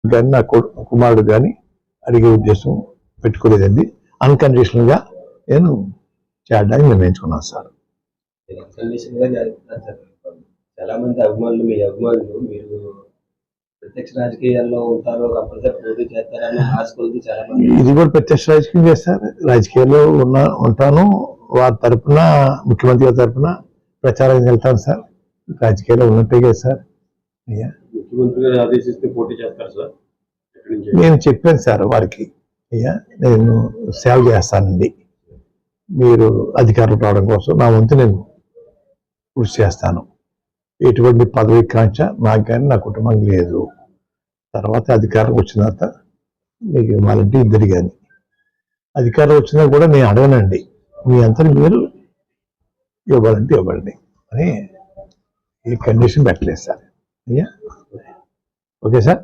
కానీ నా కుమారుడు కానీ అడిగే ఉద్దేశం పెట్టుకోలేదండి. అన్కండిషనల్గా నేను చేయడానికి నిర్ణయించుకున్నాను సార్. చాలా మంది అభిమానులు, మీ అభిమానులు మీరు ప్రత్యక్ష రాజకీయాల్లో ఉంటారో కంపల్సరీ పోటీ చేస్తారని ఆశకొద్ది చాలా మంది. ఇది కూడా ప్రత్యక్ష రాజకీయం చేస్తారు. రాజకీయాల్లో ఉంటాను. వారి తరఫున, ముఖ్యమంత్రి గారి తరఫున ప్రచారానికి వెళ్తాను సార్. రాజకీయాల్లో ఉన్నట్టే కదా సార్. ముఖ్యమంత్రి గారు ఆదేశిస్తే పోటీ చేస్తారు సార్. నేను చెప్పాను సార్ వారికి, అయ్యా నేను సేవ చేస్తానండి, మీరు అధికారులు రావడం కోసం నా వంతు నేను కృషి చేస్తాను. ఎటువంటి పదవి కాంక్ష నాకు కానీ నా కుటుంబానికి లేదు. తర్వాత అధికారం వచ్చిన తర్వాత మీకు ఇవ్వాలంటే ఇద్దరు కానీ, అధికారం వచ్చినా కూడా నేను అడగనండి, మీ అంతా మీరు ఇవ్వాలంటే ఇవ్వండి అని ఈ కండిషన్ పెట్టలేదు సార్. అయ్యా ఓకే సార్.